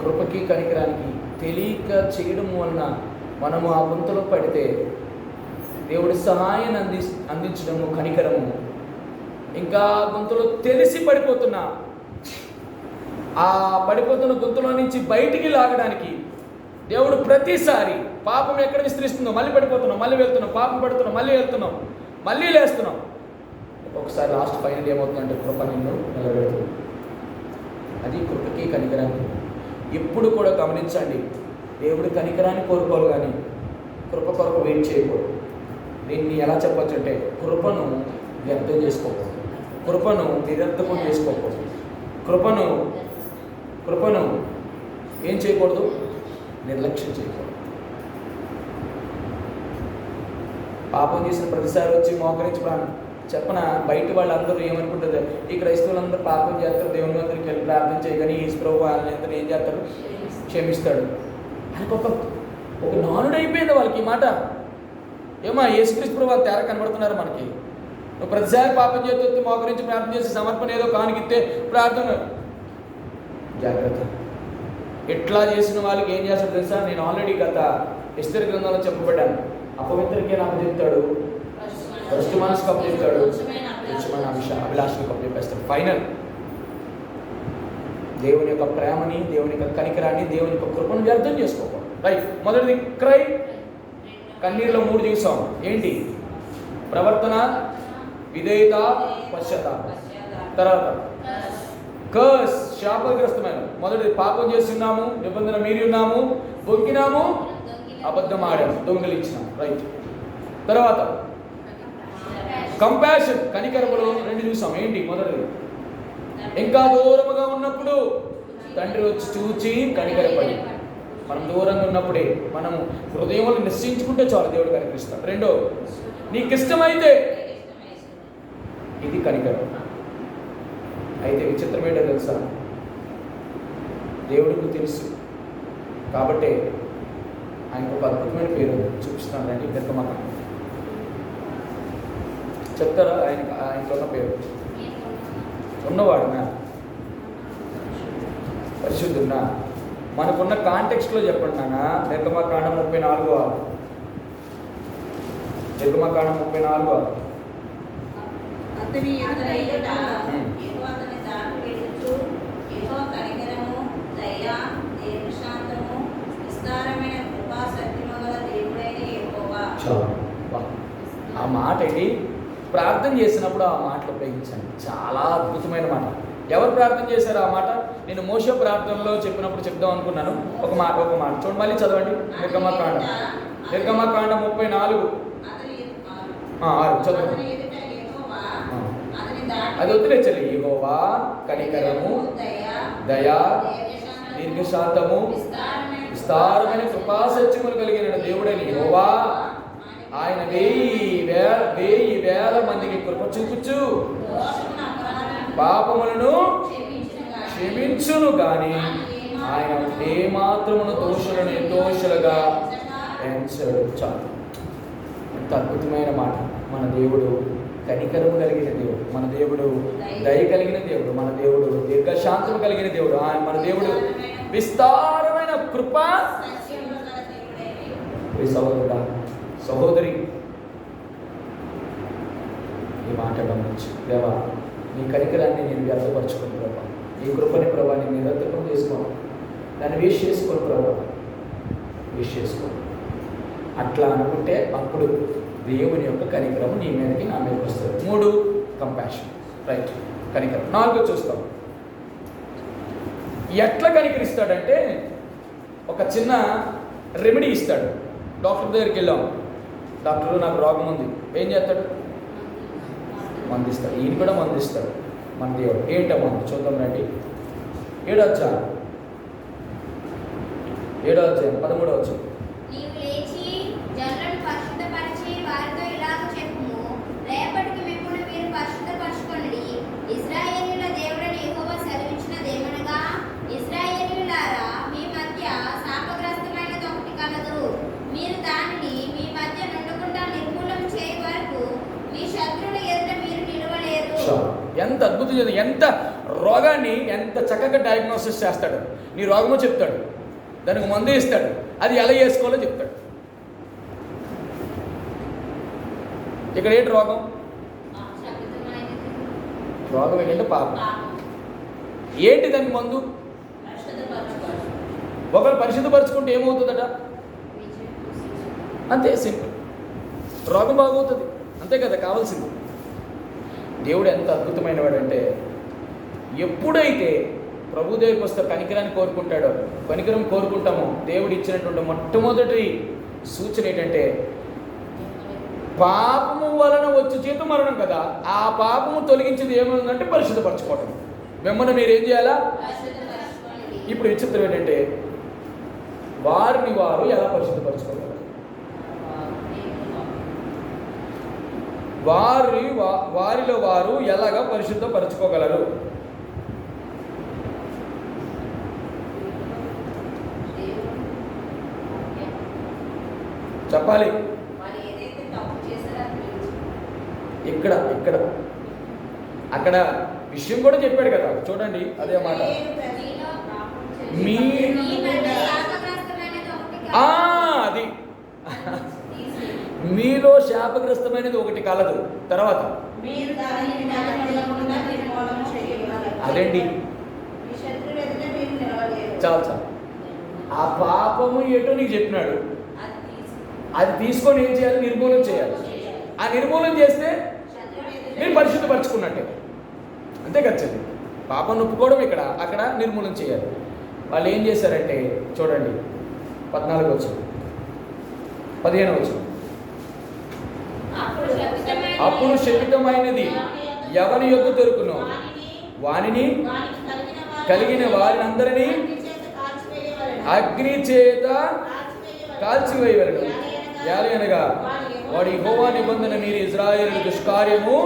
కృపకి కనికరానికి తెలియక చేయడం వలన మనము ఆ గుంతలో పడితే దేవుడి సహాయాన్ని అందించడము కనికరము. ఇంకా గుంతలో తెలిసి పడిపోతున్నా ఆ పడిపోతున్న గుంతలో నుంచి బయటికి లాగడానికి దేవుడు ప్రతిసారి పాపం ఎక్కడ విస్తరిస్తుందో మళ్ళీ పడిపోతున్నాం, మళ్ళీ వెళ్తున్నాం, పాపం పడుతున్నాం, మళ్ళీ వెళ్తున్నాం, మళ్ళీ లేస్తున్నాం. ఒక్కొక్కసారి లాస్ట్ ఫైనల్ ఏమవుతుందంటే కృప నిన్ను నిలబెడుతుంది. అది కృపకి కనికరానికి. ఎప్పుడు కూడా గమనించండి, దేవుడి కనికరాన్ని కోరుకోవాలి కానీ కృప కొరకు వెయిట్ చేయకూడదు. దీన్ని ఎలా చెప్పచ్చు అంటే కృపను వ్యర్థం చేసుకోకూడదు, కృపను నిరర్థకం చేసుకోకూడదు, కృపను ఏం చేయకూడదు, నిర్లక్ష్యం చేయకూడదు. పాపం చేసిన ప్రతిసారి వచ్చి మోకరించి చెప్పన బయట వాళ్ళందరూ ఏమనుకుంటారు, ఈ క్రైస్తవులందరూ పాపం చేస్తారు, దేవుని అందరికి వెళ్ళి ప్రార్థన చేయగానే యేసు ప్రభువు వాళ్ళందరూ ఏం చేస్తారు, క్షమిస్తాడు అని ఒక నానుడు అయిపోయింది వాళ్ళకి ఈ మాట. ఏమో యేసుక్రీస్తు ప్రభు వాళ్ళు తేడా కనబడుతున్నారు మనకి. నువ్వు ప్రతిసారి పాపం చేస్తే మోకరించి ప్రార్థన చేసి సమర్పణ ఏదో కానికిస్తే ప్రార్థన. జాగ్రత్త. ఎట్లా చేసిన వాళ్ళకి ఏం చేస్తాడు తెలుసా? నేను ఆల్రెడీ గత ఎస్తేరు గ్రంథంలో చెప్పబడ్డాను. అపవిత్రకే అప్పచెప్తాడు, ఫస్ట్ మనసుకు అప్పచెప్తాడు, తుచ్చమైన అభిలాషకు అప్పచెప్పేస్తాడు. ఫైనల్ దేవుని యొక్క ప్రేమని, దేవుని యొక్క కనికరాన్ని, దేవుని యొక్క కృపను వ్యర్థం చేసుకోకూడదు. రైట్. మొదటిది క్రై, కన్నీరులో 3 చూసాం. ఏంటి? ప్రవర్తన, విధేయత, పశ్చాత్తాపం. తర్వాత కర్స్, శాపగ్రస్తమైన. మొదటిది పాపం చేస్తున్నాము, నిబంధన మీరి ఉన్నాము, బొక్కినాము, అబద్ధం ఆడాము, దొంగలించినాము. రైట్. తర్వాత కంపాషన్, కనికరములో 2 చూసాం. ఏంటి? మొదటిది ఇంకా దూరముగా ఉన్నప్పుడు తండ్రి వచ్చి చూచి కనికరపడి. మనం దూరంగా ఉన్నప్పుడే మనము హృదయంలో నిశ్చయించుకుంటే చాలు, దేవుడు కనికరిస్తాడు. రెండో, నీకు ఇష్టమైతే. ఇది కనికరం. అయితే విచిత్రం ఏంటో తెలుసా? దేవుడికి తెలుసు కాబట్టి ఆయనకు ఒక అద్భుతమైన పేరు చూపిస్తాను. రండి, నిర్గమక. చెప్తారా ఆయనకున్న పేరు? ఉన్నవాడునా? పరిశుద్ధున్నా? మనకున్న కాంటెక్స్ట్లో చెప్పండి నాన్న. నిర్గమకాండం 34. నిర్గమకాండం 34. ఆ మాట ఏంటి? ప్రార్థన చేసినప్పుడు ఆ మాటలు ఉపయోగించండి. చాలా అద్భుతమైన మాట. ఎవరు ప్రార్థన చేశారు ఆ మాట? నేను మోషే ప్రార్థనలో చెప్పినప్పుడు చెప్దాం అనుకున్నాను. ఒక మాట చూడండి, మళ్ళీ చదవండి. నిర్గమకాండం 34. 6 చదవండి. అది వదిలే చెల్లి. యెహోవా కనికరము, దయా, దీర్ఘశాంతము, విస్తారమైన కృపాసత్యములు కలిగిన దేవుడని యెహోవా, ఆయన 1000 మందికి కృప చూపుచు పాపములను క్షమించును గాని ఆయన ఏమాత్రమును దోషులను నిర్దోషులుగా ఎంచడు. చాలు. ఎంత అద్భుతమైన మాట. మన దేవుడు కనికరము కలిగిన దేవుడు, మన దేవుడు దయ కలిగిన దేవుడు, మన దేవుడు దీర్ఘశాంతము కలిగిన దేవుడు, మన దేవుడు విస్తారమైన కృప. సహోదరుడా, సహోదరి, ఈ మాట గమనించు. దేవా, నీ కనికరాన్ని నేను వ్యర్థపరచుకోను ప్రభా. ఈ కృపని ప్రభా నేను నిరర్థకం చేసుకోను, దాన్ని వేస్ట్ చేసుకోను ప్రభా, వేస్ట్ చేసుకోను. అట్లా అనుకుంటే అప్పుడు దేవుని యొక్క కనికరము నీ మీదకి, నా మీదకి వస్తుంది. 3 కంపాషన్. రైట్. కనికరం. 4 చూస్తాం. ఎట్లా కనికరిస్తాడంటే ఒక చిన్న రెమెడీ ఇస్తాడు. డాక్టర్ దగ్గరికి వెళ్ళాం. డాక్టర్ నాకు రోగం ఉంది. ఏం చేస్తాడు? మందిస్తాడు. ఈయన కూడా మందిస్తాడు మన దేవుడు. ఏంటో మంది చూద్దాం రండి. 7వ అధ్యాయం 13వ. ఎంత అద్భుతం, ఎంత రోగాన్ని ఎంత చక్కగా డయాగ్నోసిస్ చేస్తాడు. నీ రోగమో చెప్తాడు, దానికి మందు ఇస్తాడు, అది ఎలా చేసుకోవాలో చెప్తాడు. ఇక్కడ ఏంటి రోగం? రోగం ఏంటంటే పాపం. ఏంటి దానికి మందు? ఒకరు పరిశుద్ధపరచుకుంటే ఏమవుతుందట? అంతే, సింపుల్. రోగం బాగవుతుంది, అంతే కదా కావాల్సింది. దేవుడు ఎంత అద్భుతమైన వాడంటే, ఎప్పుడైతే ప్రభు దగ్గరికి వస్తే కనికరాన్ని కోరుకుంటాడో, కనికరం కోరుకుంటామో, దేవుడు ఇచ్చినటువంటి మొట్టమొదటి సూచన ఏంటంటే, పాపము వలన వచ్చి జీత మరణం కదా, ఆ పాపము తొలగించేది ఏముందంటే పరిశుద్ధపరచుకోవటం. మిమ్మల్ని మీరు ఏం చేయాలా? ఇప్పుడు విచిత్రం ఏంటంటే, వారిని వారు ఎలా పరిశుద్ధపరచుకోగలరు? వారిలో వారు ఎలాగా పరిశుద్ధపరచుకోగలరు? చెప్పాలి. ఇక్కడ అక్కడ విషయం కూడా చెప్పాడు కదా, చూడండి అదే మాట. అది మీలో శాపగ్రస్తమైనది ఒకటి కలదు. తర్వాత అదండి, చాలు. ఆ పాపము ఏటో నీకు చెప్పినాడు, అది తీసుకొని ఏం చేయాలి? నిర్మూలన చేయాలి. ఆ నిర్మూలన చేస్తే మీరు పరిశుద్ధపరచుకున్నట్టే, అంతే కదా. పాపం ఒప్పుకోవడం ఇక్కడ, అక్కడ నిర్మూలన చేయాలి. వాళ్ళు ఏం చేశారంటే చూడండి, 14 వచ్చింది, 15 వచ్చింది. అప్పుడు శపితమైనది ఎవరి యొద్ద దొరుకునో వానిని కలిగిన వారినందరినీ అగ్ని చేత కాల్చివేయవలెను. అనగా వాడి యెహోవా నిబంధన మీరు ఇశ్రాయేలు దుష్కార్యము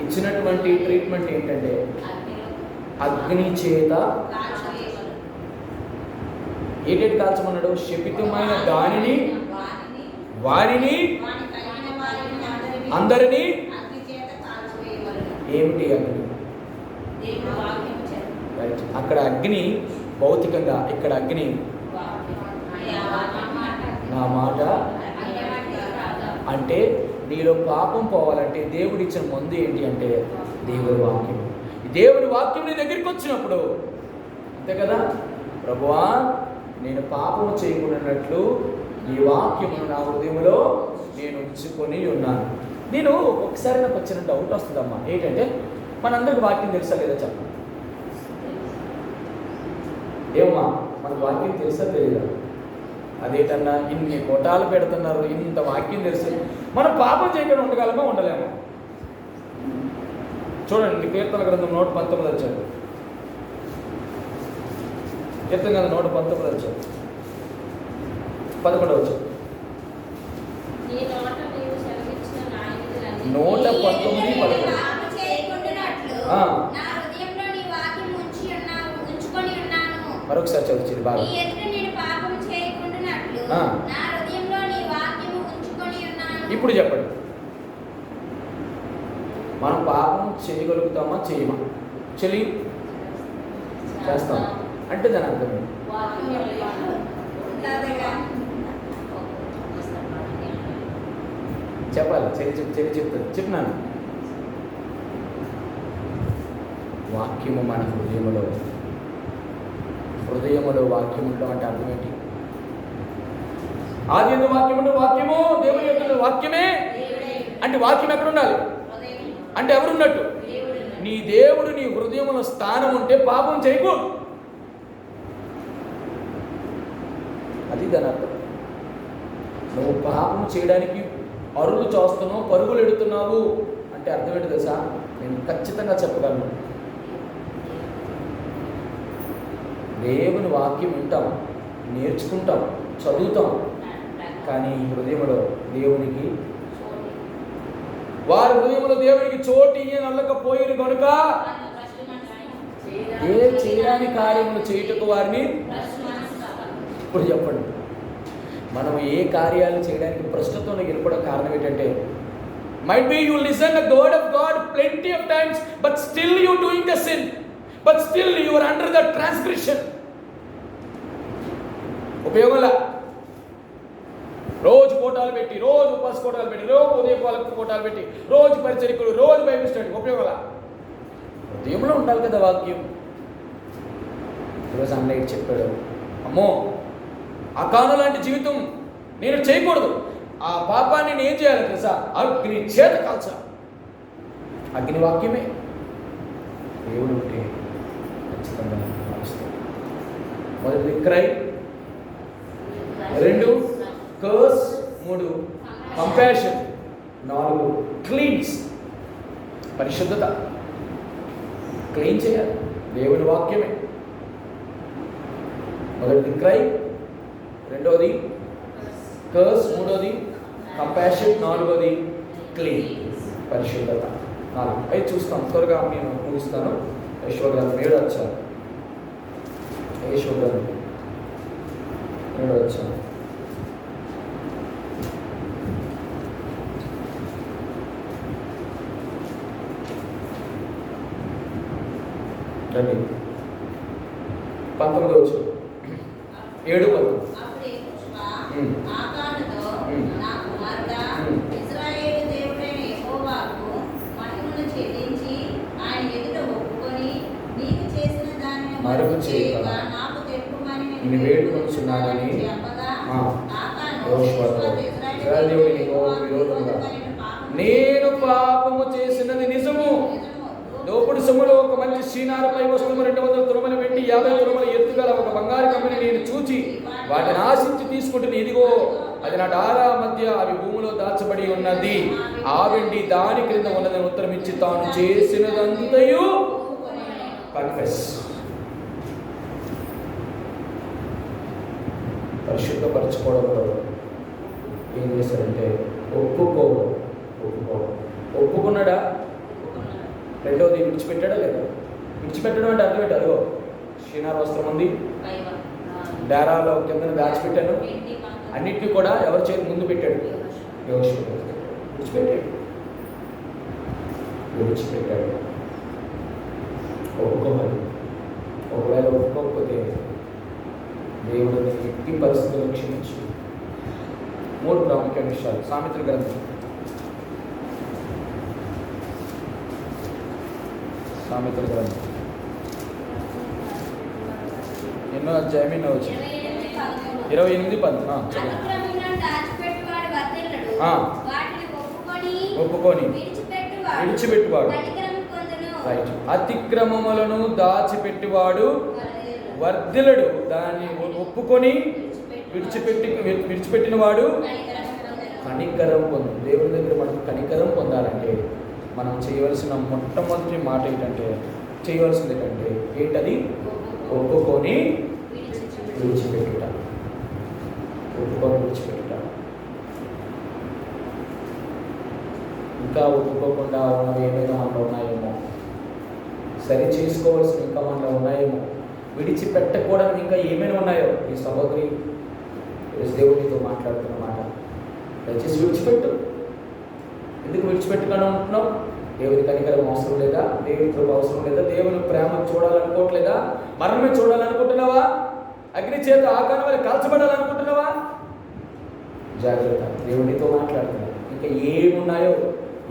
ఇచ్చినటువంటి ట్రీట్మెంట్ ఏంటంటే అగ్ని చేత ఏంటి కాల్చమన్నాడు? శపితమైన దానిని, వారిని, అందరినీ. ఏమిటి అగ్ని? అక్కడ అగ్ని భౌతికంగా, ఇక్కడ అగ్ని నా మాట. అంటే నీలో పాపం పోవాలంటే దేవుడు ఇచ్చిన మందు ఏంటి అంటే దేవుడి వాక్యం. దేవుడి వాక్యం నీ దగ్గరికి వచ్చినప్పుడు అంతే కదా, ప్రభువా నేను పాపము చేయకున్నట్లు ఈ వాక్యమును నా హృదయంలో నేను ఉంచుకొని ఉన్నాను. నేను ఒకసారి నాకు వచ్చిన డౌట్ వస్తుందమ్మా, ఏంటంటే మనందరికి వాక్యం తెలుసా లేదా చెప్పండి. ఏమమ్మా, మనకు వాక్యం తెలుసా తెలీదా? అదేటన్నా ఇన్ని కొటాలు పెడుతున్నారు, ఇంత వాక్యం తెలుసు, మనం పాపం చేయకుండా ఉండగలమా? ఉండలేమా? చూడండి, కీర్తన గ్రంథం 119 వచ్చారు. కీర్తన గ్రంథం 119 వచ్చారు, 11 వచ్చారు. 119:11. మరొకసారి చదువుతుంది బాగా. ఇప్పుడు చెప్పండి, మనం పాపం చేయగలుగుతామా చేయమా? చేస్తాం అంటే దాని అర్థం చెప్పాలి. చెప్తాను, చెప్పినాను. వాక్యము మన హృదయములో వాక్యం ఉండడం అంటే అర్థం ఏంటి? ఆది యందు వాక్యం ఉండే, వాక్యము దేవుని యొక్క వాక్యమే. అంటే వాక్యం ఎక్కడ ఉండాలి అంటే ఎవరున్నట్టు? నీ దేవుడు నీ హృదయంలో స్థానం ఉంటే పాపం చేయకూడదు. అది దాని అర్థం. నువ్వు పాపం చేయడానికి అరులు చూస్తున్నావు, పరుగులు ఎడుతున్నావు అంటే అర్థం ఏంటి తెలుసా? నేను ఖచ్చితంగా చెప్పగలను. దేవుని వాక్యం వింటాం, నేర్చుకుంటాం, చదువుతాం, కానీ హృదయంలో దేవునికి, వారి హృదయంలో దేవునికి చోటు నల్లకపోయిన కనుక ఏ చేయడానికి కార్యములు చేయుటకు వారిని. ఇప్పుడు చెప్పండి, మనం ఏ కార్యాలు చేయడానికి ప్రశ్నతో గెలుపడం కారణం ఏంటంటే Might be you listen the word of God plenty of times, but still you doing the sin. But still you are under the transgression. ఉపయోగంలా రోజు కోటాలు పెట్టి, రోజు ఉపవాస కోటాలు పెట్టి, రోజు ఉదయం కోటాలు పెట్టి, రోజు పరిచరికులు, రోజు బైబిల్ స్టడీ, ఉపయోగంలా. హృదయంలో ఉండాలి కదా వాక్యం. ఈరోజు అన్నయ్య చెప్పాడు, అమ్మో అకాను లాంటి జీవితం నేను చేయకూడదు. ఆ పాపాన్ని నేను ఏం చేయాలి తెలుసా? అగ్ని చేత కాల్చా. అగ్ని వాక్యమే. దేవుడు ఉంటే ఖచ్చితంగా కాలుస్తాడు. మొదటి క్రై, 2 కర్స్, 3 కంపాషన్, 4 క్లీన్స్. పరిశుద్ధత, క్లీన్ చేయాలి. దేవుని వాక్యమే. మొదటిది క్రై, 2వది కర్స్, 3వది కంపాషన్, 4వది క్లీన్, పరిశుద్ధత. 4 అవి చూస్తాం. త్వరగా నేను ముగిస్తాను. యెషయా 7 వచ్చాను. యెషయా 7 వచ్చాను. రండి 19 వచ్చు. 7:19. మరుగు చేయక నిన్ను వేడుకొనుచున్నానని నేను పాపము చేసినది నిజము. దోపుడు సొమ్ములో ఒక మంచి షీనారపై వస్తువు 200 తురమల వెండి, 50 తురమల ఎత్తుగల ఒక బంగారు కమ్మని నేను చూచి వాటిని ఆశించి తీసుకుంటున్న. ఇదిగో అది నా డారా మధ్య అవి భూమిలో దాచబడి ఉన్నది. ఆ వెండి దాని క్రింద ఉన్నదని ఉత్తరం ఇచ్చి తాను చేసినదంతయు కన్ఫెస్. పరిశుద్ధపరచుకోవడంలో ఏం చేశాడంటే ఒప్పుకున్నాడా? రెండోది విడిచిపెట్టాడా లేదా? విడిచిపెట్టడం అంటే అర్థం ఏంటి? అదిగో షీనార్ వస్త్రం ఉంది, డేరాలో కింద దాచిపెట్టాను, అన్నిటినీ కూడా ఎవరి చేతి ముందు పెట్టాడు? విడిచిపెట్టాడు. ఒప్పుకోవాలి. ఒకవేళ ఒప్పుకోకపోతే దేవుడు ఎట్టి పరిస్థితులను క్షమించు. 3 ప్రాముఖ్య విషయాలు. సామెతల గ్రంథం, సామెతల గ్రంథం ఎన్నో అధ్యాయం? ఎన్నో వచ్చి 28:10. ఒప్పుకొని విడిచిపెట్టువాడు. రైట్. అతిక్రమములను దాచిపెట్టివాడు వర్ధిల్లడు. దాన్ని ఒప్పుకొని విడిచిపెట్టిన వాడు కనికరం పొందు. దేవుని దగ్గర మనకు కనికరం పొందాలంటే మనం చేయవలసిన మొట్టమొదటి మాట చేయవలసింది ఏంటది? ఒప్పుకొని విడిచిపెట్టుట. ఒప్పుకొని విడిచిపెట్టుట. ఇంకా ఒప్పుకోకుండా ఉన్నవి ఏమైనా మనలో ఉన్నాయేమో, సరి చేసుకోవాల్సిన ఇంకా మనలో ఉన్నాయేమో, విడిచిపెట్టకూడదు ఇంకా ఏమైనా ఉన్నాయో. ఈ సహోదరి దేవునితో మాట్లాడుతున్న మాట, దయచేసి విడిచిపెట్టు. ఎందుకు విడిచిపెట్టుకుండా ఉంటున్నావు? దేవుని కనికరం అవసరం లేదా? దేవుని కృప అవసరం లేదా? దేవుని ప్రేమ చూడాలనుకోవట్లేదా? మరణమే చూడాలనుకుంటున్నావా? అగ్ని చేత ఆకారం వల్ల కాల్చబడాలనుకుంటున్నావా? జాగ్రత్త. దేవునితో మాట్లాడుతున్నావు. ఇంకా ఏమున్నాయో,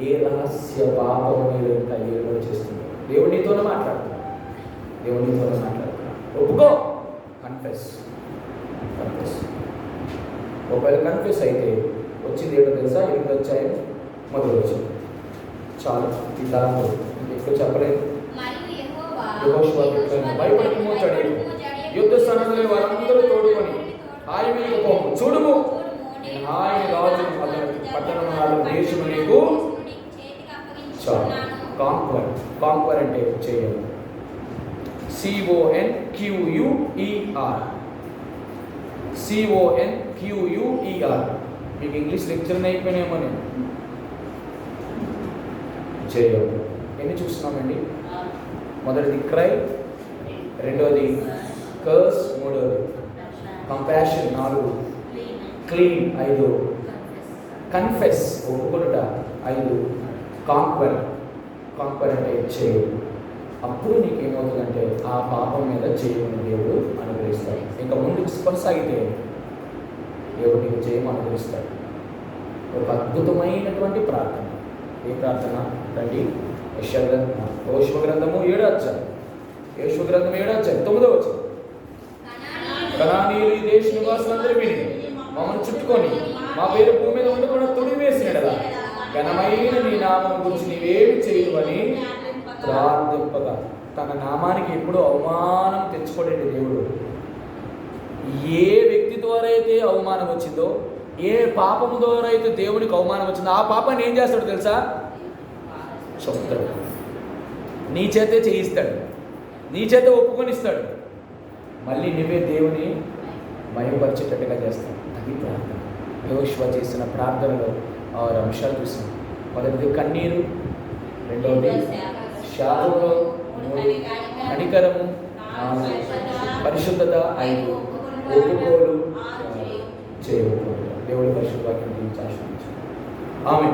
ఏ రహస్య పాపం మీరు ఇంకా ఏదో చేస్తున్నావు, దేవునితోనే మాట్లాడుతున్నావు. ఒప్పుకో. కన్ఫెస్. ఒకవేళ కన్ఫెస్ అయితే వచ్చింది ఏంటో తెలుసా? 8 వచ్చాయి, మొదలు వచ్చింది. చాలు. ఈ తరంలో ఎక్కువ చెప్పలేదు. భయపడి మోచాడు. యుద్ధ స్థానంలో వారందరూ తోడుకొని ఆయన పోము చూడుము, ఆయన రాజు పట్టణం దేశము నీకు చాలు. కాంక్వర్ అంటే చేయాలి. CONQUER. మీకు ఇంగ్లీష్ లెక్చర్ అయిపోయినాయేమో. నేను చేయాలి. ఎన్ని చూస్తున్నామండి? మొదటిది క్రై, రెండవది కర్స్, 3వది కంపాషన్, 4 క్లీన్, 5 కన్ఫెస్ ఒప్పుకొనుట. 5 కాంక్వర్ అంటే చేయు. అప్పుడు నీకేమవుతుందంటే ఆ పాపం మీద చేయమని దేవుడు అనుగ్రహిస్తాడు. ఇంకా ముందుకు కొనసాగితే దేవుడు నీకు జయం అనుగ్రహిస్తాడు. ఒక అద్భుతమైనటువంటి ప్రార్థన. ఏ ప్రార్థన? రండి, యోషువ గ్రంథము 7వ అధ్యాయం. యోషువ గ్రంథం 7వ అధ్యాయం 9వ వచనం. కనానీయులు ఈ దేశ నివాసులందరూ విని మమ్మల్ని చుట్టుకొని మా పేరు భూమి మీద ఉండకుండా తొడివేసినడలా ఘనమైన నీ నామం గురించి నీవేమి చేయవని ప్రార్థింపగా. తన నామానికి ఎప్పుడు అవమానం తెచ్చుకోడండి దేవుడు. ఏ వ్యక్తి ద్వారా అయితే అవమానం వచ్చిందో, ఏ పాపము ద్వారా అయితే దేవునికి అవమానం వచ్చిందో, ఆ పాపాన్ని ఏం చేస్తాడు తెలుసా? చెప్తాడు. నీ చేతే చేయిస్తాడు, నీ చేత ఒప్పుకొనిస్తాడు. మళ్ళీ నువ్వే దేవుని భయపరిచేటట్టుగా చేస్తాడు. అది ప్రార్థన. యోషువ చేసిన ప్రార్థనలో 6 అంశాలు చూసాం. మొదటిది కన్నీరు, రెండవది శాపము, 3 కనికరము, 4 పరిశుద్ధత, 5 ఒప్పుకోలు చేయకపోవడం. దేవుడి పరిశుద్ధ వాక్యం ఆమె.